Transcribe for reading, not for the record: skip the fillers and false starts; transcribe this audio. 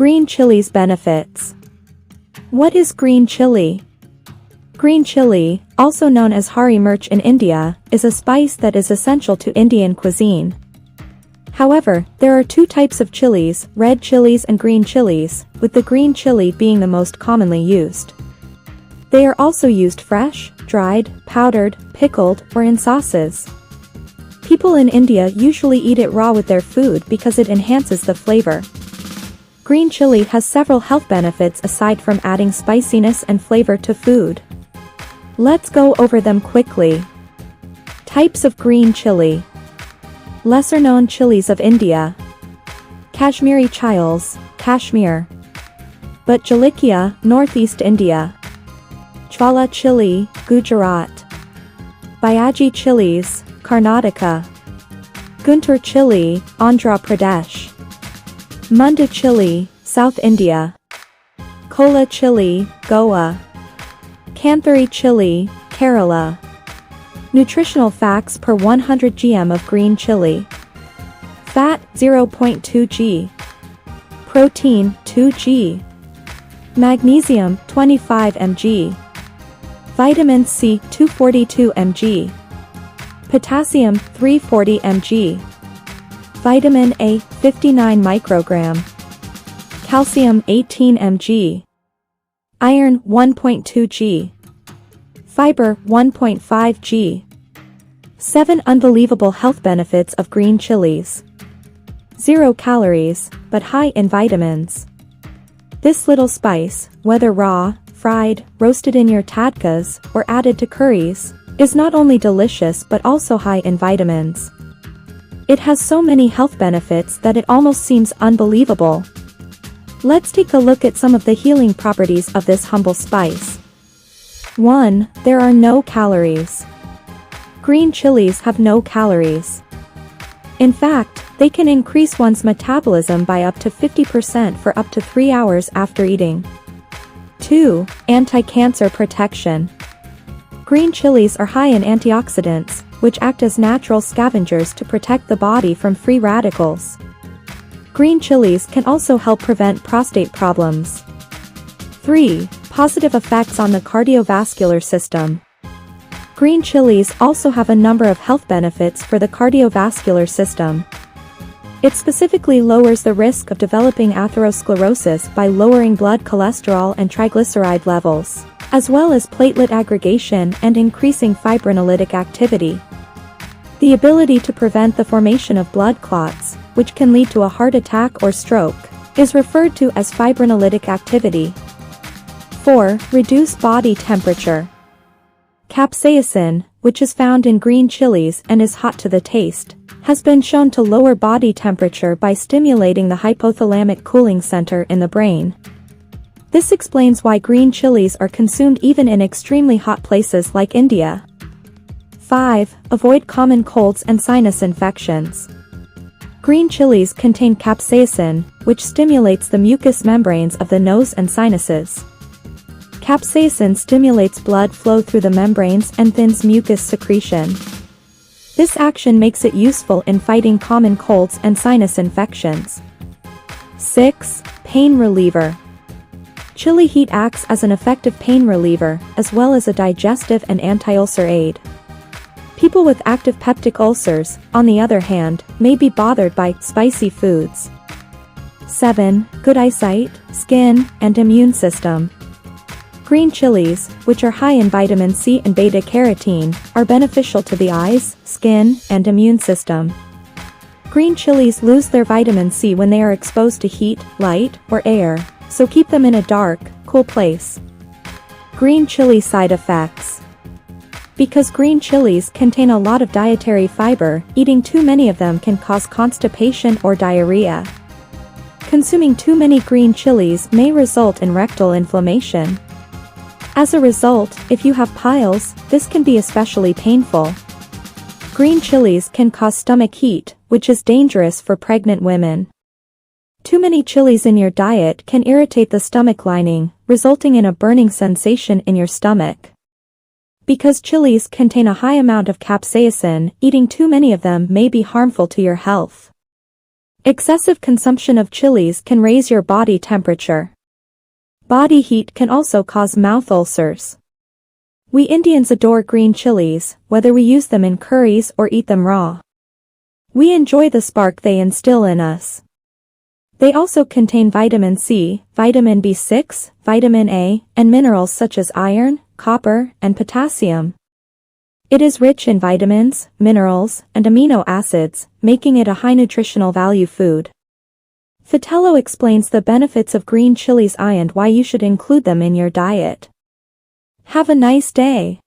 Green chilies benefits. What is green chili? Green chili, also known as hari mirch in India, is a spice that is essential to Indian cuisine. However, there are two types of chilies, red chilies and green chilies, with the green chili being the most commonly used. They are also used fresh, dried, powdered, pickled, or in sauces. People in India usually eat it raw with their food because it enhances the flavor. Green chili has several health benefits aside from adding spiciness and flavor to food. Let's go over them quickly. Types of green chili. Lesser-known chilies of India. Kashmiri Chiles, Kashmir. Bhut Jolikia, Northeast India. Jwala Chilli, Gujarat. Byadgi Chillies, Karnataka. Guntur Chilli, Andhra Pradesh. Munda Chilli, South India. Kola Chilli, Goa. Kanturi Chilli, Kerala. Nutritional facts per 100 gm of green chili. Fat 0.2 g. Protein 2 g. Magnesium 25 mg. Vitamin C 242 mg. Potassium 340 mg. Vitamin A 59 microgram. Calcium 18 mg. Iron 1.2 g. Fiber 1.5 g. 7 unbelievable health benefits of green chilies. 0 calories, but high in vitamins. This little spice, whether raw, fried, roasted in your tadkas, or added to curries, is not only delicious but also high in vitamins. It has so many health benefits that it almost seems unbelievable. Let's take a look at some of the healing properties of this humble spice. 1. There are no calories. Green chilies have no calories. In fact, they can increase one's metabolism by up to 50% for up to 3 hours after eating. 2. Anti-cancer protection. Green chilies are high in antioxidants, which act as natural scavengers to protect the body from free radicals. Green chilies can also help prevent prostate problems. 3. Positive effects on the cardiovascular system. Green chilies also have a number of health benefits for the cardiovascular system. It specifically lowers the risk of developing atherosclerosis by lowering blood cholesterol and triglyceride levels, as well as platelet aggregation and increasing fibrinolytic activity. The ability to prevent the formation of blood clots, which can lead to a heart attack or stroke, is referred to as fibrinolytic activity. 4. Reduce body temperature. Capsaicin, which is found in green chilies and is hot to the taste, has been shown to lower body temperature by stimulating the hypothalamic cooling center in the brain. This explains why green chilies are consumed even in extremely hot places like India. 5. Avoid common colds and sinus infections. Green chilies contain capsaicin, which stimulates the mucous membranes of the nose and sinuses. Capsaicin stimulates blood flow through the membranes and thins mucus secretion. This action makes it useful in fighting common colds and sinus infections. 6. Pain reliever. Chili heat acts as an effective pain reliever, as well as a digestive and anti-ulcer aid. People with active peptic ulcers, on the other hand, may be bothered by spicy foods. 7. Good eyesight, skin, and immune system. Green chilies, which are high in vitamin C and beta-carotene, are beneficial to the eyes, skin, and immune system. Green chilies lose their vitamin C when they are exposed to heat, light, or air, so keep them in a dark, cool place. Green chili side effects. Because green chilies contain a lot of dietary fiber, eating too many of them can cause constipation or diarrhea. Consuming too many green chilies may result in rectal inflammation. As a result, if you have piles, this can be especially painful. Green chilies can cause stomach heat, which is dangerous for pregnant women. Too many chilies in your diet can irritate the stomach lining, resulting in a burning sensation in your stomach. Because chilies contain a high amount of capsaicin, eating too many of them may be harmful to your health. Excessive consumption of chilies can raise your body temperature. Body heat can also cause mouth ulcers. We Indians adore green chilies, whether we use them in curries or eat them raw. We enjoy the spark they instill in us. They also contain vitamin C, vitamin B6, vitamin A, and minerals such as iron, copper, and potassium. It is rich in vitamins, minerals, and amino acids, making it a high nutritional value food. Fitello explains the benefits of green chilies and why you should include them in your diet. Have a nice day.